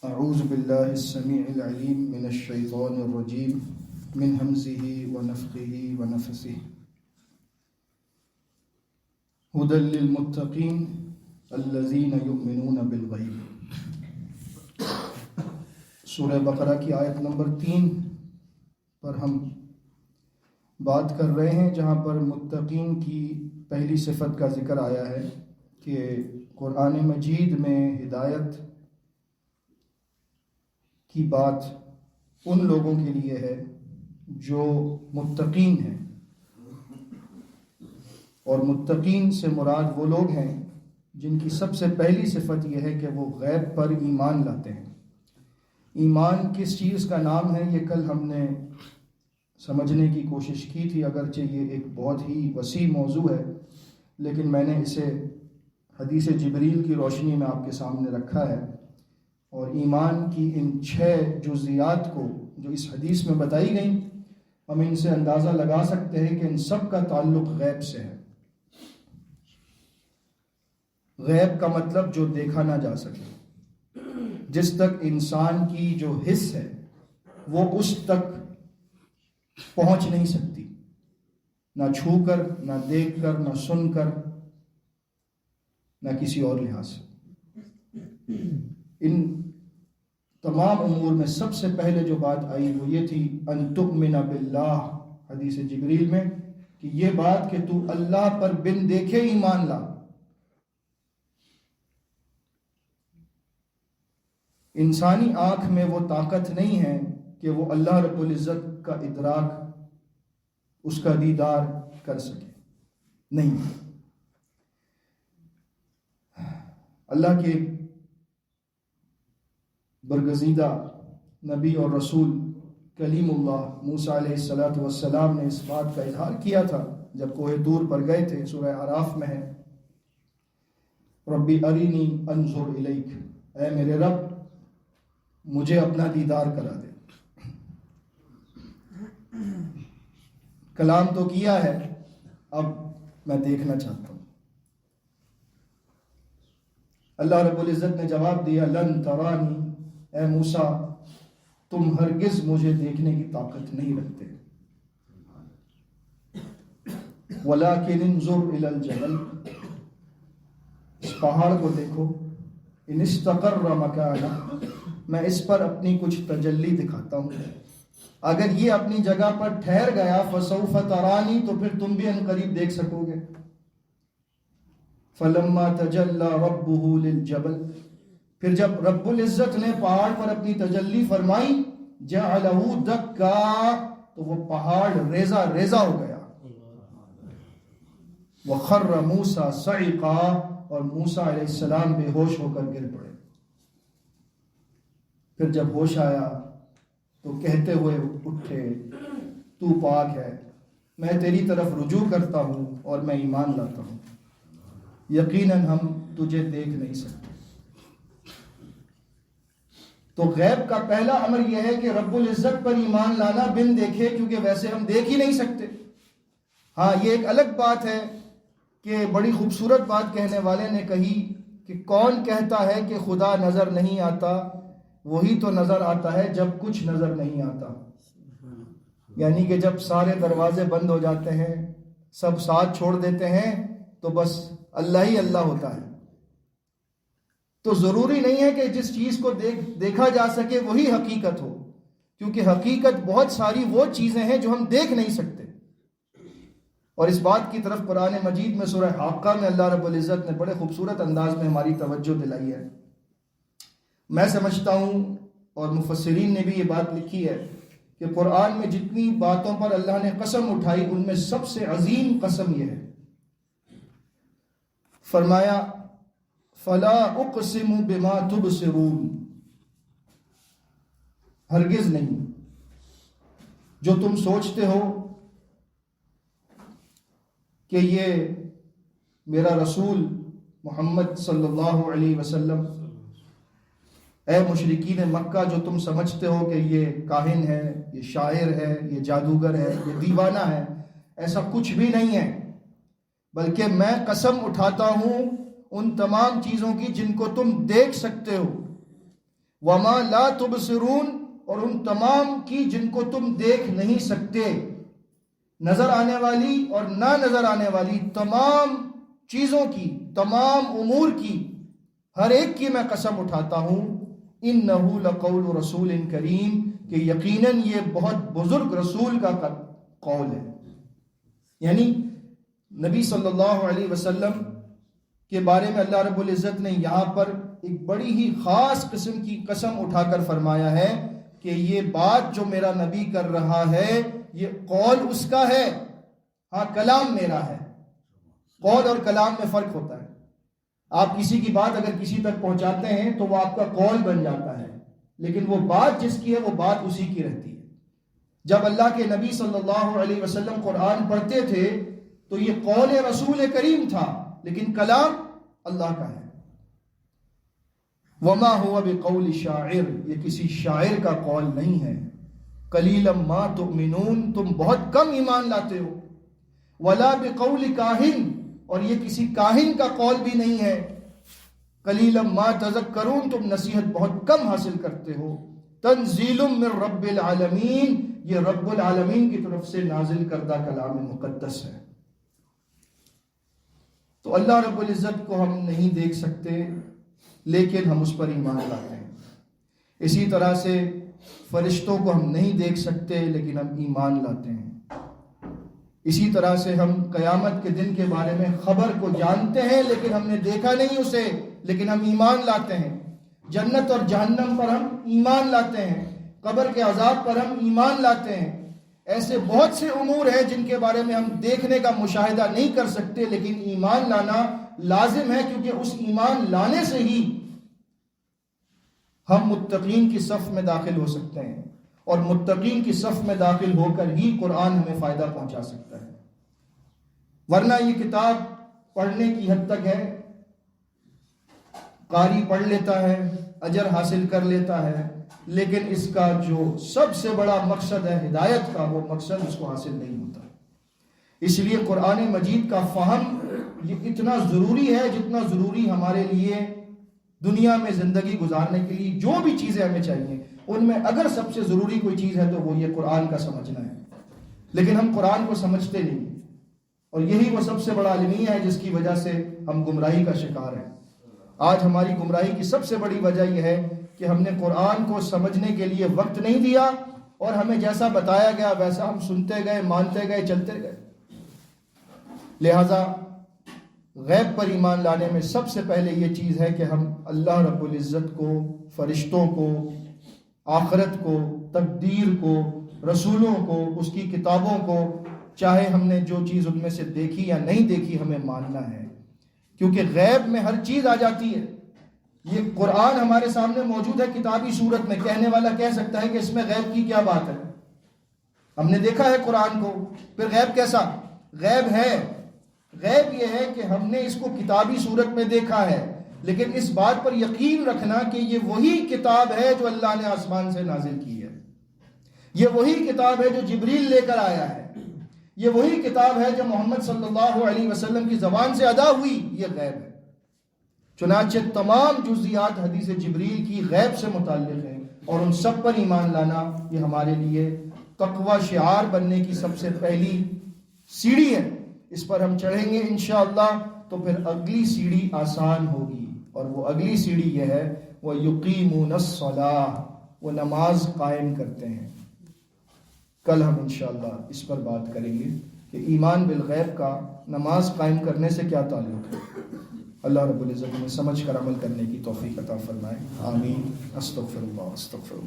اعوذ باللہ السمیع العلیم من الشیطان الرجیم من ہمزہ ونفخہ ونفثہ ھدی للمتقین الذین یؤمنون بالغیب۔ سورہ بقرہ کی آیت نمبر 3 پر ہم بات کر رہے ہیں، جہاں پر متقین کی پہلی صفت کا ذکر آیا ہے کہ قرآن مجید میں ہدایت کی بات ان لوگوں کے لیے ہے جو متقین ہیں، اور متقین سے مراد وہ لوگ ہیں جن کی سب سے پہلی صفت یہ ہے کہ وہ غیب پر ایمان لاتے ہیں۔ ایمان کس چیز کا نام ہے، یہ کل ہم نے سمجھنے کی کوشش کی تھی، اگرچہ یہ ایک بہت ہی وسیع موضوع ہے، لیکن میں نے اسے حدیث جبریل کی روشنی میں آپ کے سامنے رکھا ہے، اور ایمان کی ان 6 جزیات کو جو اس حدیث میں بتائی گئیں، ہم ان سے اندازہ لگا سکتے ہیں کہ ان سب کا تعلق غیب سے ہے۔ غیب کا مطلب جو دیکھا نہ جا سکے، جس تک انسان کی جو حس ہے وہ اس تک پہنچ نہیں سکتی، نہ چھو کر، نہ دیکھ کر، نہ سن کر، نہ کسی اور لحاظ سے۔ ان تمام امور میں سب سے پہلے جو بات آئی وہ یہ تھی ان تؤمن باللہ، حدیث جبریل میں، کہ یہ بات کہ تو اللہ پر بن دیکھے ایمان لا۔ انسانی آنکھ میں وہ طاقت نہیں ہے کہ وہ اللہ رب العزت کا ادراک، اس کا دیدار کر سکے، نہیں۔ اللہ کے برگزیدہ نبی اور رسول کلیم اللہ موسیٰ علیہ السلام نے اس بات کا اظہار کیا تھا جب کوہ طور پر گئے تھے، سورہ اعراف میں ہے، ربی ارینی انظر الیک، اے میرے رب مجھے اپنا دیدار کرا دے۔ کلام تو کیا ہے، اب میں دیکھنا چاہتا ہوں۔ اللہ رب العزت نے جواب دیا لن ترانی، اے موسیٰ تم ہرگز مجھے دیکھنے کی طاقت نہیں رکھتے، وَلَكِنْ انظُرْ إِلَى الْجَبَلِ، اس پہاڑ کو دیکھو، إِنِ اسْتَقَرَّ مَكَانَهُ، میں اس پر اپنی کچھ تجلی دکھاتا ہوں، اگر یہ اپنی جگہ پر ٹھہر گیا فَسَوْفَ تَرَانِي، تو پھر تم بھی عنقریب دیکھ سکو گے۔ فَلَمَّا تَجَلَّى رَبُّهُ لِلْجَبَلِ، پھر جب رب العزت نے پہاڑ پر اپنی تجلی فرمائی، جَعَلَهُ دَكًّا، تو وہ پہاڑ ریزہ ریزہ ہو گیا۔ وَخَرَّ مُوسَىٰ صَعِقًا، اور موسیٰ علیہ السلام بے ہوش ہو کر گر پڑے۔ پھر جب ہوش آیا تو کہتے ہوئے اٹھے تو پاک ہے، میں تیری طرف رجوع کرتا ہوں اور میں ایمان لاتا ہوں، یقیناً ہم تجھے دیکھ نہیں سکتے۔ تو غیب کا پہلا امر یہ ہے کہ رب العزت پر ایمان لانا بن دیکھے، کیونکہ ویسے ہم دیکھ ہی نہیں سکتے۔ ہاں یہ ایک الگ بات ہے کہ بڑی خوبصورت بات کہنے والے نے کہی کہ کون کہتا ہے کہ خدا نظر نہیں آتا، وہی تو نظر آتا ہے جب کچھ نظر نہیں آتا، یعنی کہ جب سارے دروازے بند ہو جاتے ہیں، سب ساتھ چھوڑ دیتے ہیں، تو بس اللہ ہی اللہ ہوتا ہے۔ تو ضروری نہیں ہے کہ جس چیز کو دیکھا جا سکے وہی حقیقت ہو، کیونکہ حقیقت بہت ساری وہ چیزیں ہیں جو ہم دیکھ نہیں سکتے۔ اور اس بات کی طرف قرآن مجید میں سورہ حاقہ میں اللہ رب العزت نے بڑے خوبصورت انداز میں ہماری توجہ دلائی ہے۔ میں سمجھتا ہوں، اور مفسرین نے بھی یہ بات لکھی ہے، کہ قرآن میں جتنی باتوں پر اللہ نے قسم اٹھائی ان میں سب سے عظیم قسم یہ ہے، فرمایا فَلَا أُقْسِمُ بِمَا تُبْصِرُونَ، ہرگز نہیں جو تم سوچتے ہو کہ یہ میرا رسول محمد صلی اللہ علیہ وسلم، اے مشرکین مکہ جو تم سمجھتے ہو کہ یہ کاہن ہے، یہ شاعر ہے، یہ جادوگر ہے، یہ دیوانہ ہے، ایسا کچھ بھی نہیں ہے، بلکہ میں قسم اٹھاتا ہوں ان تمام چیزوں کی جن کو تم دیکھ سکتے ہو، وما لا تبصرون، اور ان تمام کی جن کو تم دیکھ نہیں سکتے، نظر آنے والی اور نہ نظر آنے والی تمام چیزوں کی، تمام امور کی، ہر ایک کی میں قسم اٹھاتا ہوں، انہ لقول رسول کریم، کہ یقیناً یہ بہت بزرگ رسول کا قول ہے۔ یعنی نبی صلی اللہ علیہ وسلم کے بارے میں اللہ رب العزت نے یہاں پر ایک بڑی ہی خاص قسم کی قسم اٹھا کر فرمایا ہے کہ یہ بات جو میرا نبی کر رہا ہے یہ قول اس کا ہے، ہاں کلام میرا ہے۔ قول اور کلام میں فرق ہوتا ہے۔ آپ کسی کی بات اگر کسی تک پہنچاتے ہیں تو وہ آپ کا قول بن جاتا ہے، لیکن وہ بات جس کی ہے وہ بات اسی کی رہتی ہے۔ جب اللہ کے نبی صلی اللہ علیہ وسلم قرآن پڑھتے تھے تو یہ قول رسول کریم تھا، لیکن کلام اللہ کا ہے۔ وما هو بقول شاعر، یہ کسی شاعر کا قول نہیں ہے۔ قلیلا ما تؤمنون، تم بہت کم ایمان لاتے ہو۔ ولا بقول کاہن، اور یہ کسی کاہن کا قول بھی نہیں ہے۔ قلیلا ما تذکرون، تم نصیحت بہت کم حاصل کرتے ہو۔ تنزیل من رب العالمین، یہ رب العالمین کی طرف سے نازل کردہ کلام مقدس ہے۔ تو اللہ رب العزت کو ہم نہیں دیکھ سکتے لیکن ہم اس پر ایمان لاتے ہیں۔ اسی طرح سے فرشتوں کو ہم نہیں دیکھ سکتے لیکن ہم ایمان لاتے ہیں۔ اسی طرح سے ہم قیامت کے دن کے بارے میں خبر کو جانتے ہیں لیکن ہم نے دیکھا نہیں اسے، لیکن ہم ایمان لاتے ہیں۔ جنت اور جہنم پر ہم ایمان لاتے ہیں، قبر کے عذاب پر ہم ایمان لاتے ہیں۔ ایسے بہت سے امور ہیں جن کے بارے میں ہم دیکھنے کا مشاہدہ نہیں کر سکتے لیکن ایمان لانا لازم ہے، کیونکہ اس ایمان لانے سے ہی ہم متقین کی صف میں داخل ہو سکتے ہیں، اور متقین کی صف میں داخل ہو کر ہی قرآن ہمیں فائدہ پہنچا سکتا ہے۔ ورنہ یہ کتاب پڑھنے کی حد تک ہے، قاری پڑھ لیتا ہے، اجر حاصل کر لیتا ہے، لیکن اس کا جو سب سے بڑا مقصد ہے ہدایت کا، وہ مقصد اس کو حاصل نہیں ہوتا۔ اس لیے قرآن مجید کا فہم یہ اتنا ضروری ہے جتنا ضروری ہمارے لیے دنیا میں زندگی گزارنے کے لیے جو بھی چیزیں ہمیں چاہیے، ان میں اگر سب سے ضروری کوئی چیز ہے تو وہ یہ قرآن کا سمجھنا ہے۔ لیکن ہم قرآن کو سمجھتے نہیں، اور یہی وہ سب سے بڑا المیہ ہے جس کی وجہ سے ہم گمراہی کا شکار ہیں۔ آج ہماری گمراہی کی سب سے بڑی وجہ یہ ہے کہ ہم نے قرآن کو سمجھنے کے لیے وقت نہیں دیا، اور ہمیں جیسا بتایا گیا ویسا ہم سنتے گئے، مانتے گئے، چلتے گئے۔ لہذا غیب پر ایمان لانے میں سب سے پہلے یہ چیز ہے کہ ہم اللہ رب العزت کو، فرشتوں کو، آخرت کو، تقدیر کو، رسولوں کو، اس کی کتابوں کو، چاہے ہم نے جو چیز ان میں سے دیکھی یا نہیں دیکھی، ہمیں ماننا ہے، کیونکہ غیب میں ہر چیز آ جاتی ہے۔ یہ قرآن ہمارے سامنے موجود ہے کتابی صورت میں، کہنے والا کہہ سکتا ہے کہ اس میں غیب کی کیا بات ہے؟ ہم نے دیکھا ہے قرآن کو، پھر غیب کیسا؟ غیب ہے، غیب یہ ہے کہ ہم نے اس کو کتابی صورت میں دیکھا ہے، لیکن اس بات پر یقین رکھنا کہ یہ وہی کتاب ہے جو اللہ نے آسمان سے نازل کی ہے، یہ وہی کتاب ہے جو جبریل لے کر آیا ہے، یہ وہی کتاب ہے جو محمد صلی اللہ علیہ وسلم کی زبان سے ادا ہوئی، یہ غیب ہے۔ چنانچہ تمام جزیات حدیث جبریل کی غیب سے متعلق ہیں، اور ان سب پر ایمان لانا یہ ہمارے لیے تقوی شعار بننے کی سب سے پہلی سیڑھی ہے۔ اس پر ہم چڑھیں گے انشاءاللہ تو پھر اگلی سیڑھی آسان ہوگی، اور وہ اگلی سیڑھی یہ ہے وَيُقِيمُونَ الصَّلَاةَ، وہ نماز قائم کرتے ہیں۔ کل ہم انشاءاللہ اس پر بات کریں گے کہ ایمان بالغیب کا نماز قائم کرنے سے کیا تعلق ہے۔ اللہ رب العزت ہمیں سمجھ کر عمل کرنے کی توفیق عطا فرمائے، آمین۔ استغفر اللہ، استغفر اللہ۔